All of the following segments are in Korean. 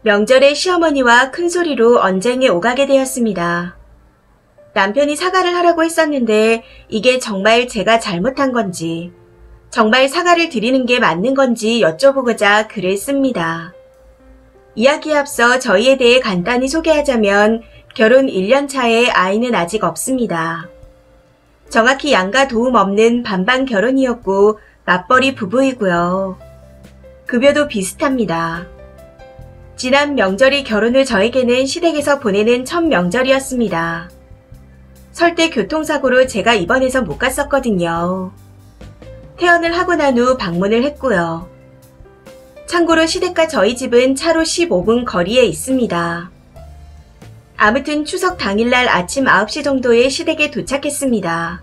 명절에 시어머니와 큰소리로 언쟁에 오가게 되었습니다. 남편이 사과를 하라고 했었는데 이게 정말 제가 잘못한 건지, 정말 사과를 드리는 게 맞는 건지 여쭤보고자 글을 씁니다. 이야기에 앞서 저희에 대해 간단히 소개하자면 결혼 1년 차에 아이는 아직 없습니다. 정확히 양가 도움 없는 반반 결혼이었고 맞벌이 부부이고요. 급여도 비슷합니다. 지난 명절이 결혼 후 저에게는 시댁에서 보내는 첫 명절이었습니다. 설 때 교통사고로 제가 입원해서 못 갔었거든요. 퇴원을 하고 난 후 방문을 했고요. 참고로 시댁과 저희 집은 차로 15분 거리에 있습니다. 아무튼 추석 당일날 아침 9시 정도에 시댁에 도착했습니다.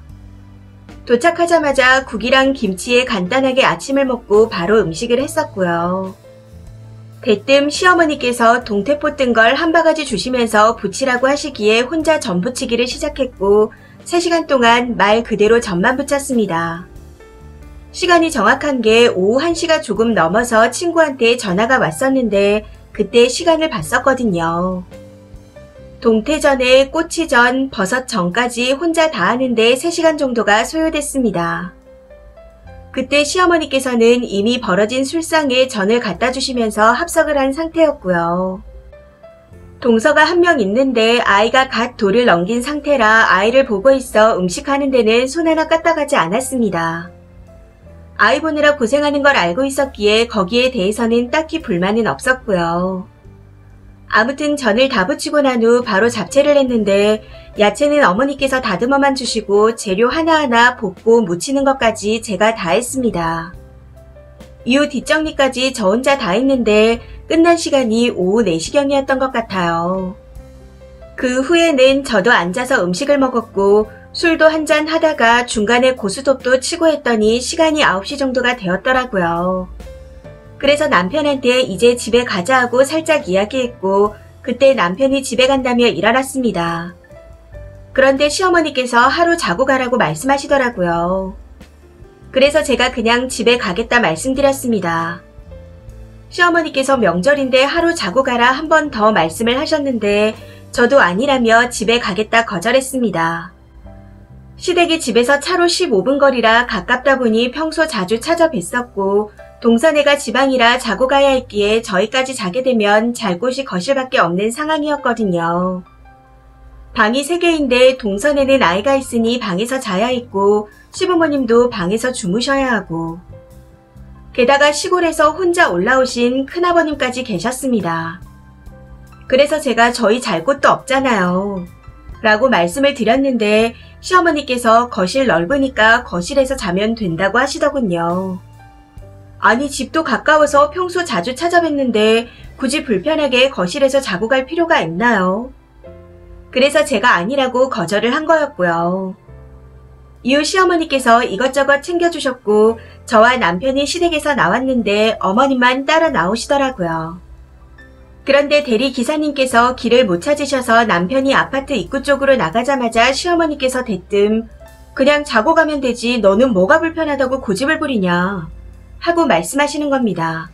도착하자마자 국이랑 김치에 간단하게 아침을 먹고 바로 음식을 했었고요. 대뜸 시어머니께서 동태포 뜬 걸 한 바가지 주시면서 부치라고 하시기에 혼자 전 부치기를 시작했고 3시간 동안 말 그대로 전만 부쳤습니다. 시간이 정확한 게 오후 1시가 조금 넘어서 친구한테 전화가 왔었는데 그때 시간을 봤었거든요. 동태전에 꼬치전, 버섯전까지 혼자 다 하는데 3시간 정도가 소요됐습니다. 그때 시어머니께서는 이미 벌어진 술상에 전을 갖다 주시면서 합석을 한 상태였고요. 동서가 한 명 있는데 아이가 갓 돌을 넘긴 상태라 아이를 보고 있어 음식하는 데는 손 하나 까딱하지 않았습니다. 아이 보느라 고생하는 걸 알고 있었기에 거기에 대해서는 딱히 불만은 없었고요. 아무튼 전을 다 부치고 난 후 바로 잡채를 했는데 야채는 어머니께서 다듬어만 주시고 재료 하나하나 볶고 무치는 것까지 제가 다 했습니다. 이후 뒷정리까지 저 혼자 다 했는데 끝난 시간이 오후 4시경이었던 것 같아요. 그 후에는 저도 앉아서 음식을 먹었고 술도 한잔 하다가 중간에 고스톱도 치고 했더니 시간이 9시 정도가 되었더라고요. 그래서 남편한테 이제 집에 가자 하고 살짝 이야기했고 그때 남편이 집에 간다며 일어났습니다. 그런데 시어머니께서 하루 자고 가라고 말씀하시더라고요. 그래서 제가 그냥 집에 가겠다 말씀드렸습니다. 시어머니께서 명절인데 하루 자고 가라 한 번 더 말씀을 하셨는데 저도 아니라며 집에 가겠다 거절했습니다. 시댁이 집에서 차로 15분 거리라 가깝다 보니 평소 자주 찾아뵀었고 동서네가 지방이라 자고 가야 했기에 저희까지 자게 되면 잘 곳이 거실밖에 없는 상황이었거든요. 방이 3개인데 동서네는 아이가 있으니 방에서 자야 했고 시부모님도 방에서 주무셔야 하고 게다가 시골에서 혼자 올라오신 큰아버님까지 계셨습니다. 그래서 제가 저희 잘 곳도 없잖아요. 라고 말씀을 드렸는데 시어머니께서 거실 넓으니까 거실에서 자면 된다고 하시더군요. 아니 집도 가까워서 평소 자주 찾아뵀는데 굳이 불편하게 거실에서 자고 갈 필요가 있나요? 그래서 제가 아니라고 거절을 한 거였고요. 이후 시어머니께서 이것저것 챙겨주셨고 저와 남편이 시댁에서 나왔는데 어머님만 따라 나오시더라고요. 그런데 대리기사님께서 길을 못 찾으셔서 남편이 아파트 입구 쪽으로 나가자마자 시어머니께서 대뜸 그냥 자고 가면 되지 너는 뭐가 불편하다고 고집을 부리냐 하고 말씀하시는 겁니다.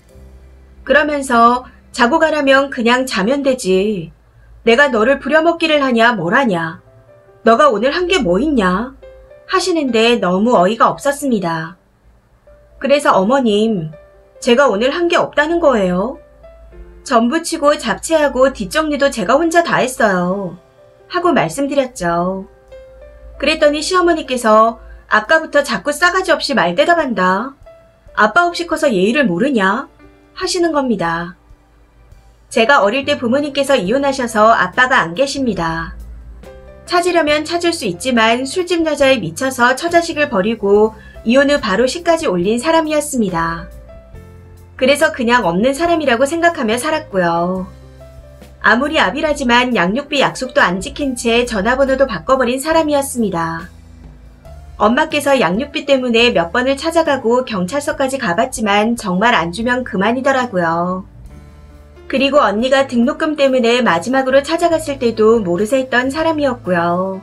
그러면서 자고 가라면 그냥 자면 되지. 내가 너를 부려먹기를 하냐 뭘 하냐. 너가 오늘 한 게 뭐 있냐 하시는데 너무 어이가 없었습니다. 그래서 어머님 제가 오늘 한 게 없다는 거예요. 전 부치고 잡채하고 뒷정리도 제가 혼자 다 했어요. 하고 말씀드렸죠. 그랬더니 시어머니께서 아까부터 자꾸 싸가지 없이 말 대답한다. 아빠 없이 커서 예의를 모르냐? 하시는 겁니다. 제가 어릴 때 부모님께서 이혼하셔서 아빠가 안 계십니다. 찾으려면 찾을 수 있지만 술집 여자에 미쳐서 처자식을 버리고 이혼 후 바로 시까지 올린 사람이었습니다. 그래서 그냥 없는 사람이라고 생각하며 살았고요. 아무리 아비라지만 양육비 약속도 안 지킨 채 전화번호도 바꿔버린 사람이었습니다. 엄마께서 양육비 때문에 몇 번을 찾아가고 경찰서까지 가봤지만 정말 안 주면 그만이더라고요. 그리고 언니가 등록금 때문에 마지막으로 찾아갔을 때도 모르쇠 했던 사람이었고요.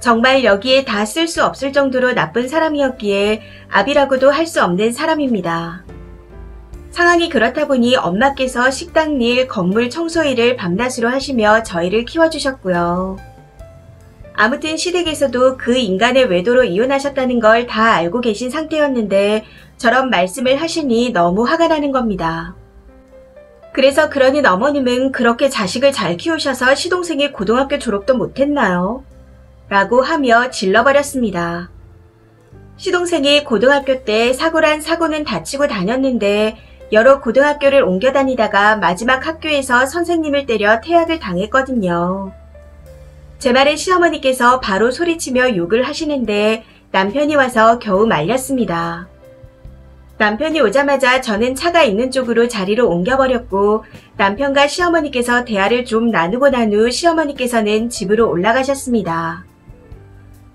정말 여기에 다 쓸 수 없을 정도로 나쁜 사람이었기에 아비라고도 할 수 없는 사람입니다. 상황이 그렇다 보니 엄마께서 식당 일, 건물 청소 일을 밤낮으로 하시며 저희를 키워주셨고요. 아무튼 시댁에서도 그 인간의 외도로 이혼하셨다는 걸 다 알고 계신 상태였는데 저런 말씀을 하시니 너무 화가 나는 겁니다. 그래서 그러는 어머님은 그렇게 자식을 잘 키우셔서 시동생이 고등학교 졸업도 못했나요? 라고 하며 질러버렸습니다. 시동생이 고등학교 때 사고란 사고는 다치고 다녔는데 여러 고등학교를 옮겨 다니다가 마지막 학교에서 선생님을 때려 퇴학을 당했거든요. 제 말에 시어머니께서 바로 소리치며 욕을 하시는데 남편이 와서 겨우 말렸습니다. 남편이 오자마자 저는 차가 있는 쪽으로 자리를 옮겨버렸고 남편과 시어머니께서 대화를 좀 나누고 난 후 시어머니께서는 집으로 올라가셨습니다.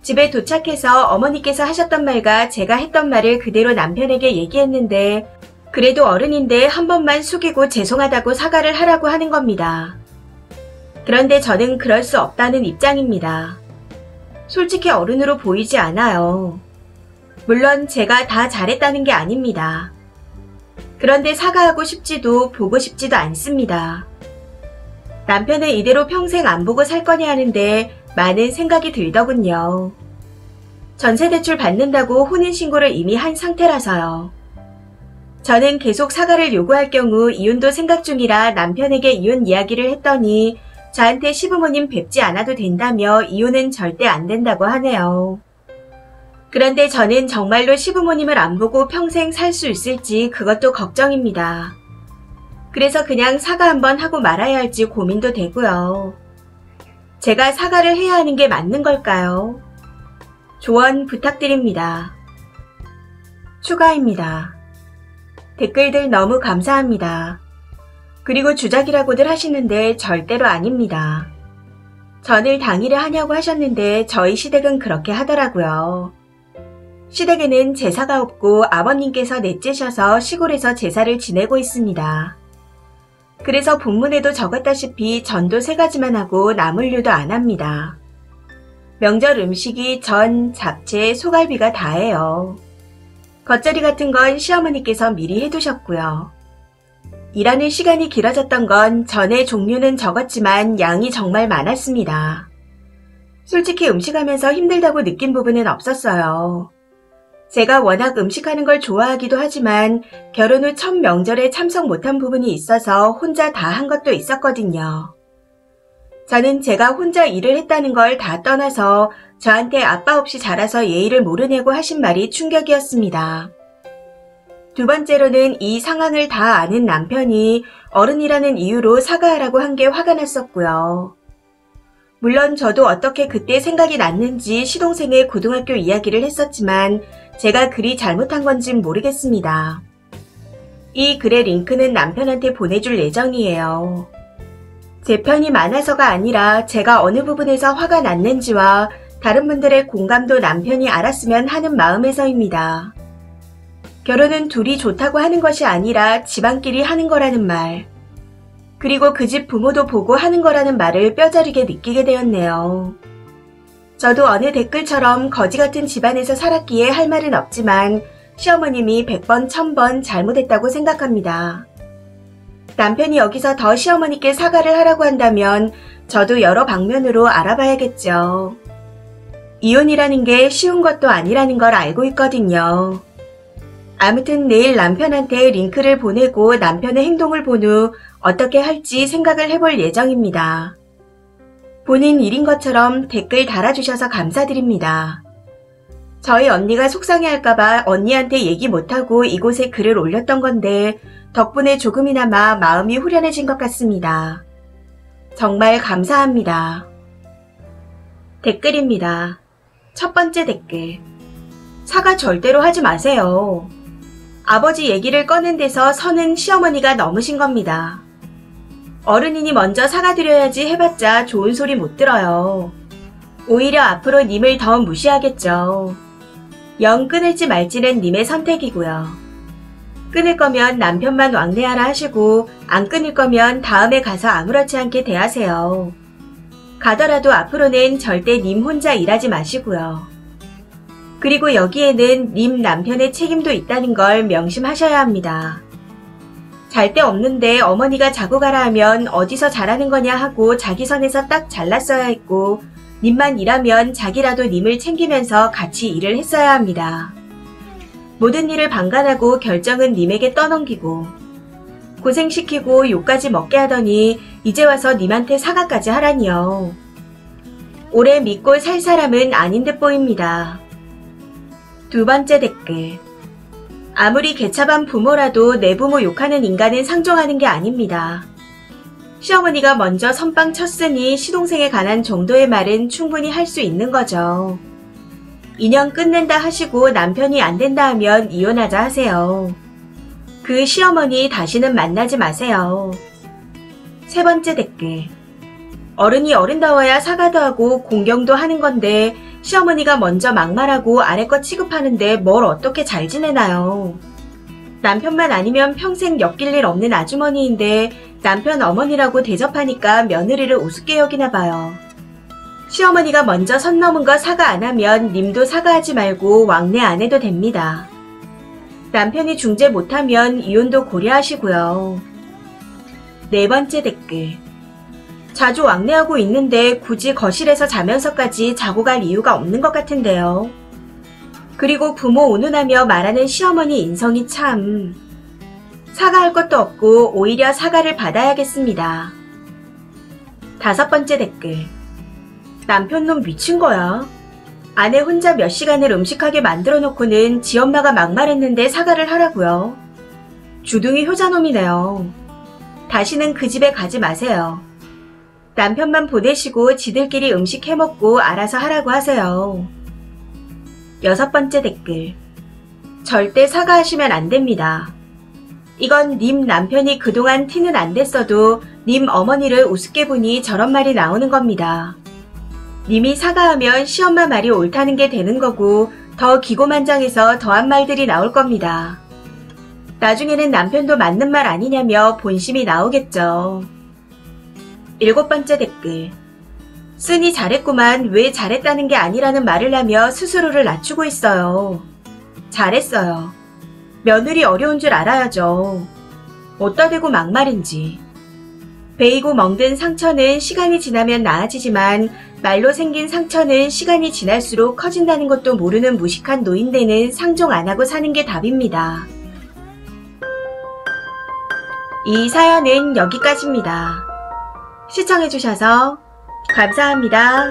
집에 도착해서 어머니께서 하셨던 말과 제가 했던 말을 그대로 남편에게 얘기했는데 그래도 어른인데 한 번만 숙이고 죄송하다고 사과를 하라고 하는 겁니다. 그런데 저는 그럴 수 없다는 입장입니다. 솔직히 어른으로 보이지 않아요. 물론 제가 다 잘했다는 게 아닙니다. 그런데 사과하고 싶지도 보고 싶지도 않습니다. 남편은 이대로 평생 안 보고 살 거냐 하는데 많은 생각이 들더군요. 전세대출 받는다고 혼인신고를 이미 한 상태라서요. 저는 계속 사과를 요구할 경우 이혼도 생각 중이라 남편에게 이혼 이야기를 했더니 저한테 시부모님 뵙지 않아도 된다며 이혼은 절대 안 된다고 하네요. 그런데 저는 정말로 시부모님을 안 보고 평생 살 수 있을지 그것도 걱정입니다. 그래서 그냥 사과 한번 하고 말아야 할지 고민도 되고요. 제가 사과를 해야 하는 게 맞는 걸까요? 조언 부탁드립니다. 추가입니다. 댓글들 너무 감사합니다. 그리고 주작이라고들 하시는데 절대로 아닙니다. 전을 당일에 하냐고 하셨는데 저희 시댁은 그렇게 하더라고요. 시댁에는 제사가 없고 아버님께서 넷째셔서 시골에서 제사를 지내고 있습니다. 그래서 본문에도 적었다시피 전도 3가지만 하고 나물류도 안 합니다. 명절 음식이 전, 잡채, 소갈비가 다예요. 겉절이 같은 건 시어머니께서 미리 해두셨고요. 일하는 시간이 길어졌던 건 전의 종류는 적었지만 양이 정말 많았습니다. 솔직히 음식하면서 힘들다고 느낀 부분은 없었어요. 제가 워낙 음식하는 걸 좋아하기도 하지만 결혼 후 첫 명절에 참석 못한 부분이 있어서 혼자 다 한 것도 있었거든요. 저는 제가 혼자 일을 했다는 걸 다 떠나서 저한테 아빠 없이 자라서 예의를 모르냐고 하신 말이 충격이었습니다. 두 번째로는 이 상황을 다 아는 남편이 어른이라는 이유로 사과하라고 한 게 화가 났었고요. 물론 저도 어떻게 그때 생각이 났는지 시동생의 고등학교 이야기를 했었지만 제가 글이 잘못한 건진 모르겠습니다. 이 글의 링크는 남편한테 보내줄 예정이에요. 제 편이 많아서가 아니라 제가 어느 부분에서 화가 났는지와 다른 분들의 공감도 남편이 알았으면 하는 마음에서입니다. 결혼은 둘이 좋다고 하는 것이 아니라 집안끼리 하는 거라는 말. 그리고 그 집 부모도 보고 하는 거라는 말을 뼈저리게 느끼게 되었네요. 저도 어느 댓글처럼 거지 같은 집안에서 살았기에 할 말은 없지만 시어머님이 100번, 1000번 잘못했다고 생각합니다. 남편이 여기서 더 시어머니께 사과를 하라고 한다면 저도 여러 방면으로 알아봐야겠죠. 이혼이라는 게 쉬운 것도 아니라는 걸 알고 있거든요. 아무튼 내일 남편한테 링크를 보내고 남편의 행동을 본 후 어떻게 할지 생각을 해볼 예정입니다. 본인 일인 것처럼 댓글 달아주셔서 감사드립니다. 저희 언니가 속상해할까봐 언니한테 얘기 못하고 이곳에 글을 올렸던 건데 덕분에 조금이나마 마음이 후련해진 것 같습니다. 정말 감사합니다. 댓글입니다. 첫 번째 댓글. 사과 절대로 하지 마세요. 아버지 얘기를 꺼낸 데서 선은 시어머니가 넘으신 겁니다. 어른이니 먼저 사과드려야지 해봤자 좋은 소리 못 들어요. 오히려 앞으로 님을 더 무시하겠죠. 영 끊을지 말지는 님의 선택이고요. 끊을 거면 남편만 왕래하라 하시고 안 끊을 거면 다음에 가서 아무렇지 않게 대하세요. 가더라도 앞으로는 절대 님 혼자 일하지 마시고요. 그리고 여기에는 님 남편의 책임도 있다는 걸 명심하셔야 합니다. 잘 데 없는데 어머니가 자고 가라 하면 어디서 자라는 거냐 하고 자기 선에서 딱 잘랐어야 했고 님만 일하면 자기라도 님을 챙기면서 같이 일을 했어야 합니다. 모든 일을 방관하고 결정은 님에게 떠넘기고 고생시키고 욕까지 먹게 하더니 이제 와서 님한테 사과까지 하라니요. 오래 믿고 살 사람은 아닌 듯 보입니다. 두 번째 댓글. 아무리 개차반 부모라도 내 부모 욕하는 인간은 상종하는 게 아닙니다. 시어머니가 먼저 선빵 쳤으니 시동생에 관한 정도의 말은 충분히 할 수 있는 거죠. 인연 끝낸다 하시고 남편이 안 된다 하면 이혼하자 하세요. 그 시어머니 다시는 만나지 마세요. 세 번째 댓글. 어른이 어른다워야 사과도 하고 공경도 하는 건데 시어머니가 먼저 막말하고 아래껏 취급하는데 뭘 어떻게 잘 지내나요? 남편만 아니면 평생 엮일 일 없는 아주머니인데 남편 어머니라고 대접하니까 며느리를 우습게 여기나 봐요. 시어머니가 먼저 선 넘은 거 사과 안 하면 님도 사과하지 말고 왕래 안 해도 됩니다. 남편이 중재 못하면 이혼도 고려하시고요. 네 번째 댓글. 자주 왕래하고 있는데 굳이 거실에서 자면서까지 자고 갈 이유가 없는 것 같은데요. 그리고 부모 운운하며 말하는 시어머니 인성이 참... 사과할 것도 없고 오히려 사과를 받아야겠습니다. 다섯 번째 댓글. 남편 놈 미친 거야. 아내 혼자 몇 시간을 음식하게 만들어 놓고는 지 엄마가 막말했는데 사과를 하라고요. 주둥이 효자놈이네요. 다시는 그 집에 가지 마세요. 남편만 보내시고 지들끼리 음식 해먹고 알아서 하라고 하세요. 여섯 번째 댓글. 절대 사과하시면 안 됩니다. 이건 님 남편이 그동안 티는 안 댔어도 님 어머니를 우습게 보니 저런 말이 나오는 겁니다. 님이 사과하면 시엄마 말이 옳다는 게 되는 거고 더 기고만장해서 더한 말들이 나올 겁니다. 나중에는 남편도 맞는 말 아니냐며 본심이 나오겠죠. 일곱 번째 댓글. 쓰니 잘했구만 왜 잘했다는 게 아니라는 말을 하며 스스로를 낮추고 있어요. 잘했어요. 며느리 어려운 줄 알아야죠. 어디다 대고 막말인지. 베이고 멍든 상처는 시간이 지나면 나아지지만 말로 생긴 상처는 시간이 지날수록 커진다는 것도 모르는 무식한 노인네는 상종 안 하고 사는 게 답입니다. 이 사연은 여기까지입니다. 시청해주셔서 감사합니다.